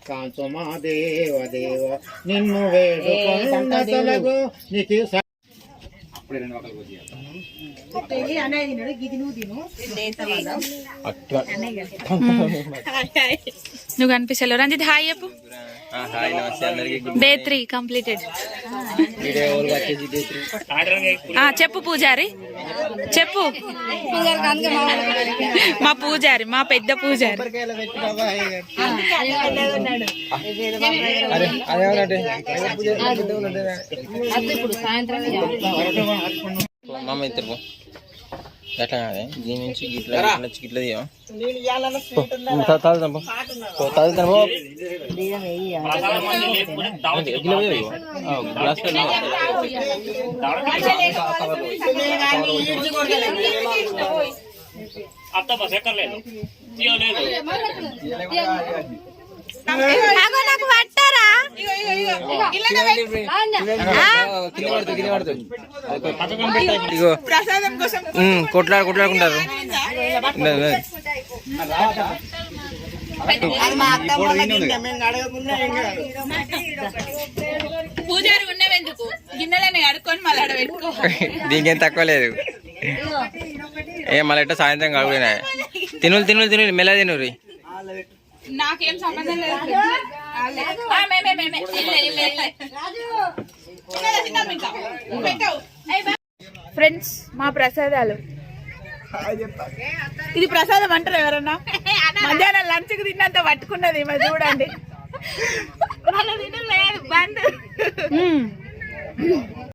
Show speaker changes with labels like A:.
A: కాంచు మా దేవ దేవ నిన్ను వేడుకొనున్నతలగు నీకు
B: నువ్వు కనిపిస్తలేవు. రంజిత్ హాయ్ చెప్పు. Day 3 completed. చెప్పు పూజారి చెప్పు. మా పూజారి, మా పెద్ద పూజారి.
C: మమ్మ ఇద్దరు ఎట్లా కాదే దీని నుంచి గిట్లా గిట్ల
B: నాకు పట్టారా
C: కొట్లాడుకుంటారు.
B: పూజారి ఉన్నవెందుకు గిన్నెలని అడుక్కొని మళ్ళీ పెట్టుకో.
C: దీనికేం తక్కువ లేదు. మళ్ళీ ఎట్టో సాయంత్రం కడుగునా తినులు మెల్ల తినురి.
B: నాకేం సంబంధం లేదు. ఫ్రెండ్స్ మా ప్రసాదాలు. ఇది ప్రసాదం అంటారు ఎవరన్నా? మధ్యాహ్నం లంచ్ కి తిన్నంత పట్టుకున్నది మరి చూడండి. బంద్